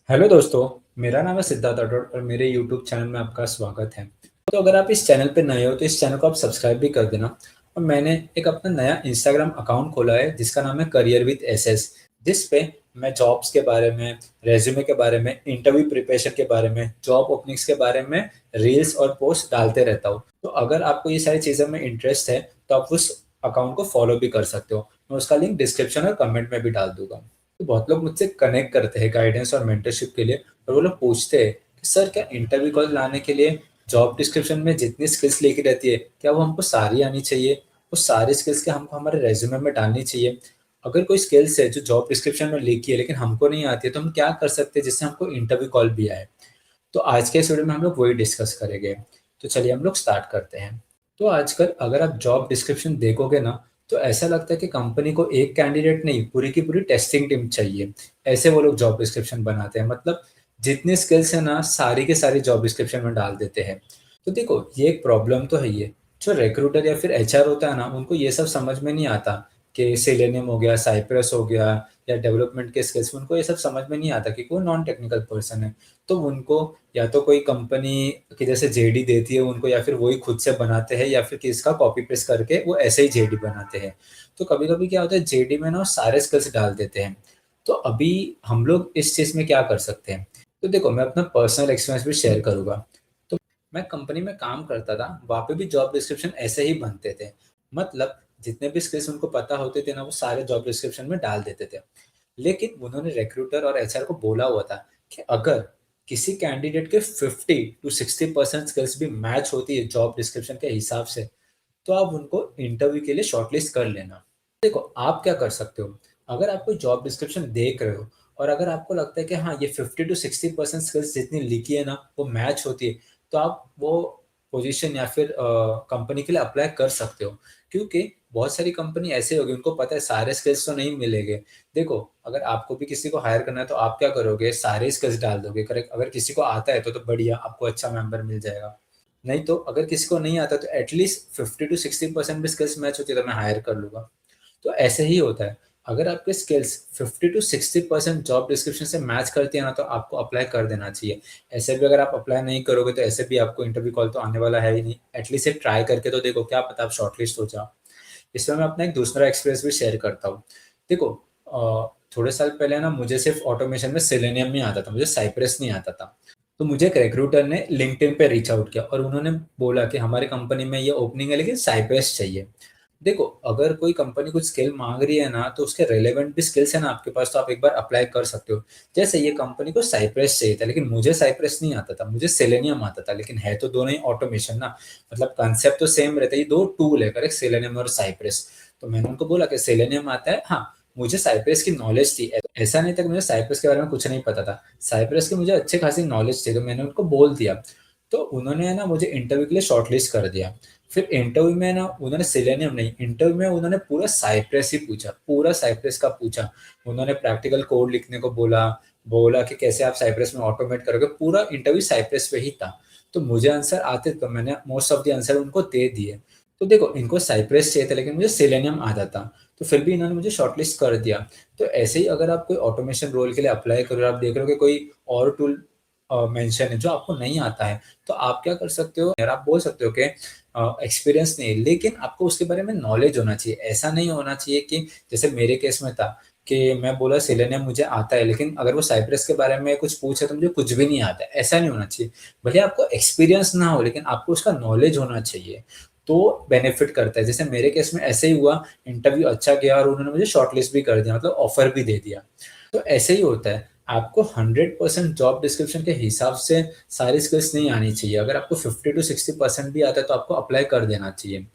Hello दोस्तों, मेरा नाम है सिद्धार्थ राठौड़ और मेरे यूट्यूब चैनल में आपका स्वागत है। तो अगर आप इस चैनल पे नए हो तो इस चैनल को आप सब्सक्राइब भी कर देना। और मैंने एक अपना नया इंस्टाग्राम अकाउंट खोला है जिसका नाम है करियर विद एसएस, जिस पे मैं जॉब्स के बारे में, रेज्यूमे के बारे में, इंटरव्यू प्रिपरेशन के बारे में, जॉब ओपनिंग्स के बारे में रील्स और पोस्ट डालते रहता हूँ। तो अगर आपको ये सारी चीज़ों में इंटरेस्ट है तो आप उस अकाउंट को फॉलो भी कर सकते हो। मैं उसका लिंक डिस्क्रिप्शन और कमेंट में भी डाल दूंगा। तो बहुत लोग मुझसे कनेक्ट करते हैं गाइडेंस और मेंटरशिप के लिए, और वो लोग पूछते हैं कि सर, क्या इंटरव्यू कॉल लाने के लिए जॉब डिस्क्रिप्शन में जितनी स्किल्स लिखी रहती है क्या वो हमको सारी आनी चाहिए? वो सारी स्किल्स क्या हमको हमारे रेज्यूमे में डालनी चाहिए? अगर कोई स्किल्स है जो जॉब डिस्क्रिप्शन में लिखी है लेकिन हमको नहीं आती है तो हम क्या कर सकते हैं जिससे हमको इंटरव्यू कॉल भी आए? तो आज के इस वीडियो में हम लोग वही डिस्कस करेंगे। तो चलिए हम लोग स्टार्ट करते हैं। तो आजकल अगर आप जॉब डिस्क्रिप्शन देखोगे ना, तो ऐसा लगता है कि कंपनी को एक कैंडिडेट नहीं, पूरी की पूरी टेस्टिंग टीम चाहिए। ऐसे वो लोग जॉब डिस्क्रिप्शन बनाते हैं, मतलब जितनी स्किल्स है ना सारी की सारी जॉब डिस्क्रिप्शन में डाल देते हैं। तो देखो, ये एक प्रॉब्लम तो है। ये जो रिक्रूटर या फिर एचआर होता है ना, उनको ये सब समझ में नहीं आता कि सेलेनियम हो गया, साइप्रस हो गया या डेवलपमेंट के स्किल्स, उनको ये सब समझ में नहीं आता कि वो नॉन टेक्निकल पर्सन है। तो उनको या तो कोई कंपनी की जैसे जेडी देती है उनको, या फिर वही खुद से बनाते हैं, या फिर किसका कॉपी पेस्ट करके वो ऐसे ही जेडी बनाते हैं। तो कभी कभी क्या होता है, जेडी में ना वो सारे स्किल्स डाल देते हैं। तो अभी हम लोग इस चीज में क्या कर सकते हैं? तो देखो, मैं अपना पर्सनल एक्सपीरियंस भी शेयर करूंगा। तो मैं कंपनी में काम करता था, वहां पे भी जॉब डिस्क्रिप्शन ऐसे ही बनते थे। मतलब जितने भी स्किल्स उनको पता होते थे ना, वो सारे जॉब डिस्क्रिप्शन में डाल देते थे। लेकिन उन्होंने रिक्रूटर और एचआर को बोला हुआ था कि अगर किसी कैंडिडेट के 50 to 60% स्किल्स भी मैच होती है जॉब डिस्क्रिप्शन के हिसाब से, तो आप उनको इंटरव्यू के लिए शॉर्टलिस्ट कर लेना। देखो, आप क्या कर सकते हो? अगर आप कोई जॉब डिस्क्रिप्शन देख रहे हो और अगर आपको लगता है कि हाँ, ये 50 to 60% स्किल्स जितनी लिखी है ना वो मैच होती है, तो आप वो पोजीशन या फिर कंपनी के लिए अप्लाई कर सकते हो। क्योंकि बहुत सारी कंपनी ऐसे होगी, उनको पता है सारे स्किल्स तो नहीं मिलेंगे। देखो, अगर आपको भी किसी को हायर करना है तो आप क्या करोगे, सारे स्किल्स डाल दोगे, करेक्ट? अगर किसी को आता है तो बढ़िया, आपको अच्छा मेंबर मिल जाएगा। नहीं तो अगर किसी को नहीं आता तो एटलीस्ट 50 to 60% भी स्किल्स मैच होती है तो मैं हायर कर लूंगा। तो ऐसे ही होता है। अगर आपके स्किल्स 50 to 60% जॉब डिस्क्रिप्शन से मैच करती है ना, तो आपको अप्लाई कर देना चाहिए। ऐसे भी अगर आप अप्लाई नहीं करोगे तो ऐसे भी आपको इंटरव्यू कॉल तो आने वाला है ही नहीं। एटलीस्ट एक ट्राई करके तो देखो, क्या पता आप शॉर्टलिस्ट हो जाओ। इसमें मैं अपना एक दूसरा एक्सपीरियंस भी शेयर करता हूँ। देखो, थोड़े साल पहले ना मुझे सिर्फ ऑटोमेशन में सेलेनियम नहीं आता था, मुझे साइप्रस नहीं आता था। तो मुझे एक रिक्रूटर ने लिंक्डइन पे रीच आउट किया और उन्होंने बोला कि हमारी कंपनी में ये ओपनिंग है लेकिन साइप्रस चाहिए। देखो, अगर कोई कंपनी कुछ स्किल मांग रही है ना, तो उसके रेलेवेंट भी स्किल्स है ना आपके पास, तो आप एक बार अप्लाई कर सकते हो। जैसे ये कंपनी को साइप्रस चाहिए था लेकिन मुझे साइप्रस नहीं आता था, मुझे सेलेनियम आता था, लेकिन है तो दोनों ही ऑटोमेशन ना। मतलब कंसेप्ट तो सेम रहता है, ये दो टूल है, करेक्ट, सेलेनियम और साइप्रस। तो मैंने उनको बोला कि सेलेनियम आता है, हाँ। मुझे साइप्रस की नॉलेज थी, ऐसा नहीं था कि मुझे साइप्रस के बारे में कुछ नहीं पता था। साइप्रस की मुझे अच्छी खासी नॉलेज थी, तो मैंने उनको बोल दिया। तो उन्होंने ना मुझे इंटरव्यू के लिए शॉर्टलिस्ट कर दिया। फिर इंटरव्यू में ना उन्होंने सेलेनियम नहीं, इंटरव्यू में उन्होंने पूरा साइप्रस ही पूछा, पूरा साइप्रस का पूछा। उन्होंने प्रैक्टिकल कोड लिखने को बोला, बोला कि कैसे आप साइप्रस में ऑटोमेट करोगे। पूरा इंटरव्यू साइप्रस पे ही था। तो मुझे आंसर आते तो मैंने मोस्ट ऑफ द आंसर उनको दे दिए। तो देखो, इनको साइप्रस चाहिए था लेकिन मुझे सेलेनियम आता था, तो फिर भी इन्होंने मुझे शॉर्टलिस्ट कर दिया। तो ऐसे ही अगर आप कोई ऑटोमेशन रोल के लिए अप्लाई करो, आप देख रहे हो कि कोई और टूल मेंशन है जो आपको नहीं आता है, तो आप क्या कर सकते हो यार, आप बोल सकते हो कि एक्सपीरियंस नहीं है लेकिन आपको उसके बारे में नॉलेज होना चाहिए। ऐसा नहीं होना चाहिए कि जैसे मेरे केस में था कि मैं बोला सेलेनियम मुझे आता है, लेकिन अगर वो साइप्रस के बारे में कुछ पूछे तो मुझे कुछ भी नहीं आता है। ऐसा नहीं होना चाहिए। भले आपको एक्सपीरियंस ना हो लेकिन आपको उसका नॉलेज होना चाहिए, तो बेनिफिट करता है। जैसे मेरे केस में ऐसे ही हुआ, इंटरव्यू अच्छा गया और उन्होंने मुझे शॉर्टलिस्ट भी कर दिया, मतलब ऑफर भी दे दिया। तो ऐसे ही होता है। आपको 100% जॉब डिस्क्रिप्शन के हिसाब से सारी स्किल्स नहीं आनी चाहिए। अगर आपको 50 to 60% भी आता है तो आपको अप्लाई कर देना चाहिए।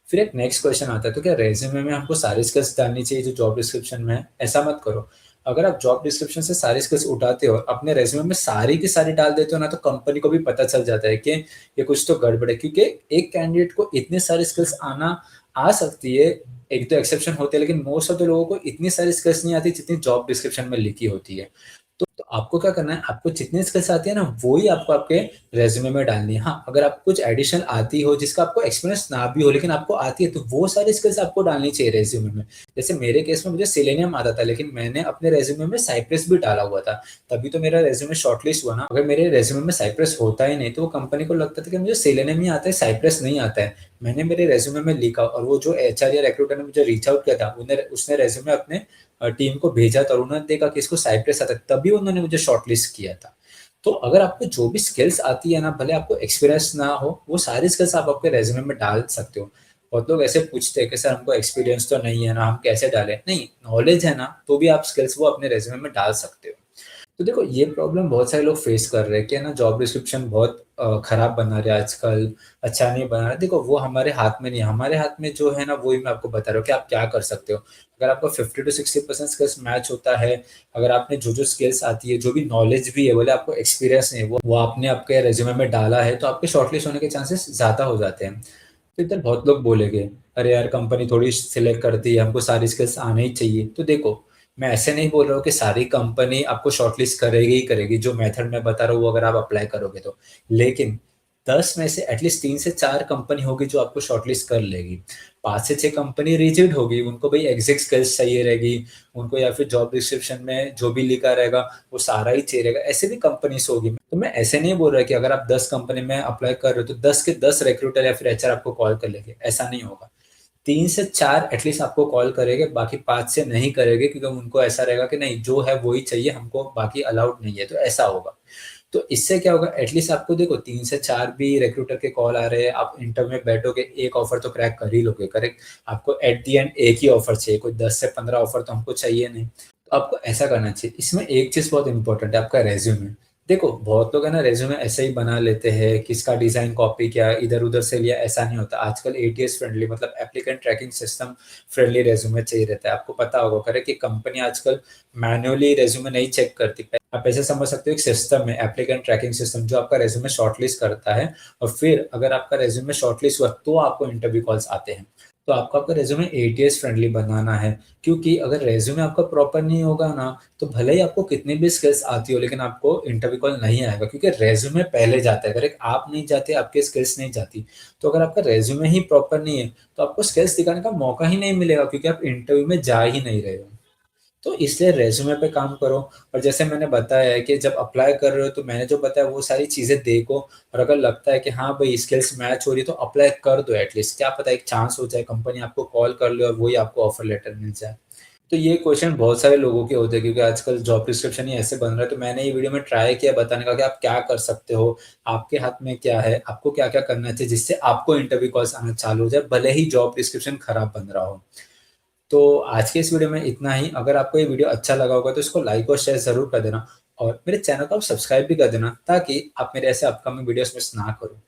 फिर एक नेक्स्ट क्वेश्चन आता है, तो क्या रेज्यूमे में हमको सारी स्किल्स डालनी चाहिए जो जॉब डिस्क्रिप्शन में है? ऐसा मत करो। अगर आप जॉब डिस्क्रिप्शन से सारी स्किल्स उठाते हो, अपने रेज्यूमे में सारी की सारी डाल देते हो ना, तो कंपनी को भी पता चल जाता है कि ये कुछ तो गड़बड़ है। क्योंकि एक कैंडिडेट को इतनी सारी स्किल्स आना आ सकती है, एक दो एक्सेप्शन होते हैं, लेकिन मोस्ट ऑफ द लोगों को इतनी सारी स्किल्स नहीं आती जितनी जॉब डिस्क्रिप्शन में लिखी होती है। तो आपको क्या करना है, आपको जितनी स्किल्स आती है ना, वो ही आपको आपके रिज़्यूमे में डालनी है। हाँ, अगर आपको कुछ एडिशनल आती हो जिसका आपको एक्सपीरियंस ना भी हो लेकिन आपको आती है, तो वो सारी स्किल्स आपको डालनी चाहिए रिज़्यूमे में। जैसे मेरे केस में मुझे सेलेनियम आता था, लेकिन मैंने अपने रिज़्यूमे में साइप्रेस भी डाला हुआ था, तभी तो मेरा रिज़्यूमे शॉर्टलिस्ट हुआ ना। अगर मेरे रिज़्यूमे में साइप्रेस होता ही नहीं, तो वो कंपनी को लगता था कि मुझे सेलेनियम ही आता है, साइप्रेस नहीं आता है। मैंने मेरे रिज़्यूमे में लिखा और वो जो एचआर या रिक्रूटर ने मुझे रीच आउट किया था, उसने रिज़्यूमे अपने टीम को भेजा था और उन्होंने देखा कि इसको साइप्रेस आता है, तभी उन्होंने मुझे शॉर्टलिस्ट किया था। तो अगर आपको जो भी स्किल्स आती है ना, भले आपको एक्सपीरियंस ना हो, वो सारी स्किल्स आप आपके रिज़्यूमे में डाल सकते हो। बहुत लोग ऐसे पूछते हैं कि सर हमको एक्सपीरियंस तो नहीं है ना, हम कैसे डालें? नहीं, नॉलेज है ना, तो भी आप स्किल्स वो अपने रिज़्यूमे में डाल सकते हो। तो देखो ये प्रॉब्लम बहुत सारे लोग फेस कर रहे हैं कि है ना, जॉब डिस्क्रिप्शन बहुत खराब बना रहे हैं आजकल, अच्छा नहीं बना रहा है। देखो वो हमारे हाथ में नहीं है, हमारे हाथ में जो है ना वही मैं आपको बता रहा हूँ कि आप क्या कर सकते हो। अगर आपका 50 टू 60% स्किल्स मैच होता है, अगर आपने जो-जो स्किल्स आती है, जो भी नॉलेज भी है, बोले आपको एक्सपीरियंस नहीं है, वो आपने आपके रिज़्यूमे में डाला है, तो आपके शॉर्टलिस्ट होने के चांसेस ज़्यादा हो जाते हैं। तो इधर बहुत लोग बोलेंगे, "अरे यार कंपनी थोड़ी सिलेक्ट करती है, हमको सारी स्किल्स आने ही चाहिए।" तो देखो, मैं ऐसे नहीं बोल रहा हूँ कि सारी कंपनी आपको शॉर्टलिस्ट करेगी ही करेगी, जो मेथड मैं बता रहा हूँ वो अगर आप अप्लाई करोगे तो। लेकिन 10 में से एटलीस्ट 3 से 4 कंपनी होगी जो आपको शॉर्टलिस्ट कर लेगी। 5 से 6 कंपनी रिजिड होगी, उनको भई एग्ज़ैक्ट स्किल्स चाहिए रहेगी, उनको या फिर जॉब डिस्क्रिप्शन में जो भी लिखा रहेगा, वो सारा ही चाहिए रहेगा, ऐसे भी कंपनीज़ होगी। तो मैं ऐसे नहीं बोल रहा कि अगर आप 10 कंपनी में अप्लाई कर रहे हो, तो 10 के 10 रिक्रूटर या फिर एचआर आपको कॉल कर लेंगे, ऐसा नहीं होगा। 3 से 4 एटलीस्ट आपको कॉल करेंगे, बाकी 5 से नहीं करेंगे क्योंकि उनको ऐसा रहेगा कि नहीं जो है वो ही चाहिए हमको, बाकी अलाउड नहीं है, तो ऐसा होगा। तो इससे क्या होगा, एटलीस्ट आपको देखो 3 से 4 भी रिक्रूटर के कॉल आ रहे हैं, आप इंटरव्यू में बैठोगे, एक ऑफर तो क्रैक कर ही लोगे, करेक्ट? आपको एट द एंड एक ही ऑफर चाहिए, कोई 10 से 15 ऑफर तो हमको चाहिए नहीं। तो आपको ऐसा करना चाहिए। इसमें एक चीज़ बहुत इम्पोर्टेंट है, आपका रिज़्यूमे। देखो, बहुत लोग है ना रिज़्यूमे ऐसे ही बना लेते हैं, किसका डिज़ाइन कॉपी किया, इधर-उधर से लिया, ऐसा नहीं होता। आजकल एटीएस फ्रेंडली मतलब applicant tracking system friendly resume चाहिए रहता है। आपको पता होगा करेक्ट कि कंपनी आजकल मैन्युअली रिज़्यूमे नहीं चेक करती। आप ऐसे समझ सकते हो एक सिस्टम है, एप्लीकेंट ट्रैकिंग सिस्टम जो आपका रिज़्यूमे शॉर्टलिस्ट करता है और फिर अगर आपका रिज़्यूमे शॉर्टलिस्ट हुआ, तो आपको इंटरव्यू कॉल्स आते हैं। तो आपको आपका रिज़्यूमे एटीएस फ्रेंडली बनाना है, क्योंकि अगर रिज़्यूमे आपका प्रॉपर नहीं होगा ना, तो भले ही आपको कितनी भी स्किल्स आती हो, लेकिन आपको इंटरव्यू कॉल नहीं आएगा क्योंकि रिज़्यूमे पहले जाता है। करेक्ट? आप नहीं जाते, आपकी स्किल्स नहीं जाती। तो अगर आपका रिज़्यूमे ही प्रॉपर नहीं है, तो आपको स्किल्स दिखाने का मौका ही नहीं मिलेगा क्योंकि आप इंटरव्यू में जा ही नहीं रहे हो। तो इसलिए रिज़्यूमे पे काम करो और जैसे मैंने बताया है कि जब अप्लाई कर रहे हो तो मैंने जो बताया वो सारी चीज़ें देखो और अगर लगता है कि हाँ भाई स्किल्स मैच हो रही है तो अप्लाई कर दो एटलीस्ट। क्या पता एक चांस हो जाए कंपनी आपको कॉल कर ले और वही आपको ऑफर लेटर मिल जाए। तो ये क्वेश्चन बहुत सारे लोगों के होते हैं क्योंकि आजकल जॉब डिस्क्रिप्शन ही ऐसे बन रहा है, तो मैंने ये वीडियो में ट्राई किया बताने का कि आप क्या कर सकते हो, आपके हाथ में क्या है, आपको क्या-क्या करना चाहिए जिससे आपको इंटरव्यू कॉल्स आना चालू हो जाए, भले ही जॉब डिस्क्रिप्शन खराब बन रहा हो। तो आज के इस वीडियो में इतना ही। अगर आपको ये वीडियो अच्छा लगा होगा तो इसको लाइक और शेयर ज़रूर कर देना और मेरे चैनल को आप सब्सक्राइब भी कर देना ताकि आप मेरे ऐसे अपकमिंग वीडियोज़ मिस ना करो।